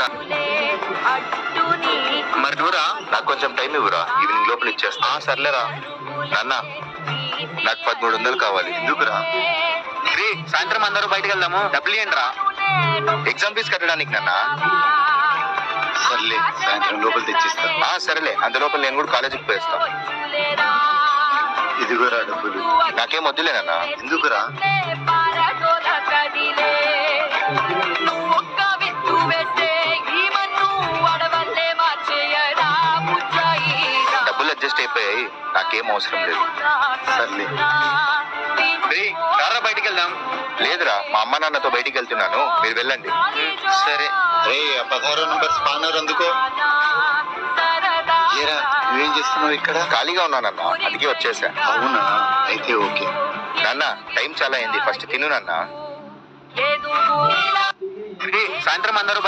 ఇచ్చేస్తా. మరి నువ్వురా, నాకు కొంచెం టైం ఇవ్వరా, ఈవినింగ్ లోపల ఇచ్చేస్తా. సర్లేరా. నాన్న, నాకు 1300 కావాలి. ఎందుకురా? సాయంత్రం అందరూ బయటకు వెళ్దాము, డబ్బులు ఇవ్వండి రా. ఎగ్జామ్ ఫీజు కట్టడానికి నాన్న. సర్లే, సాయంత్రం లోపల తెచ్చిస్తా. సరేలే, అంత లోపల నేను కూడా కాలేజీకి పోయిస్తా. ఇదిగోరా డబ్బులు. నాకేం వద్దులేనన్నా. ఎందుకురా? డబ్బులు అడ్జస్ట్ అయిపోయాయి, నాకేం అవసరం లేదు. సర్లే. రారా బయటికి వెళ్దాం. లేదురా, మా అమ్మ నాన్నతో బయటికి వెళ్తున్నాను, మీరు వెళ్ళండి. సరే. రే, 16 నంబర్ స్పానర్ అందుకో. నువ్వేం చేస్తున్నావు ఇక్కడ? ఖాళీగా ఉన్నానన్నా, అందుకే వచ్చేసా. అవునా, అయితే ఓకే. నాన్న, టైం చాలా అయింది, ఫస్ట్ తిను నాన్న. సాయంత్రం అందరూ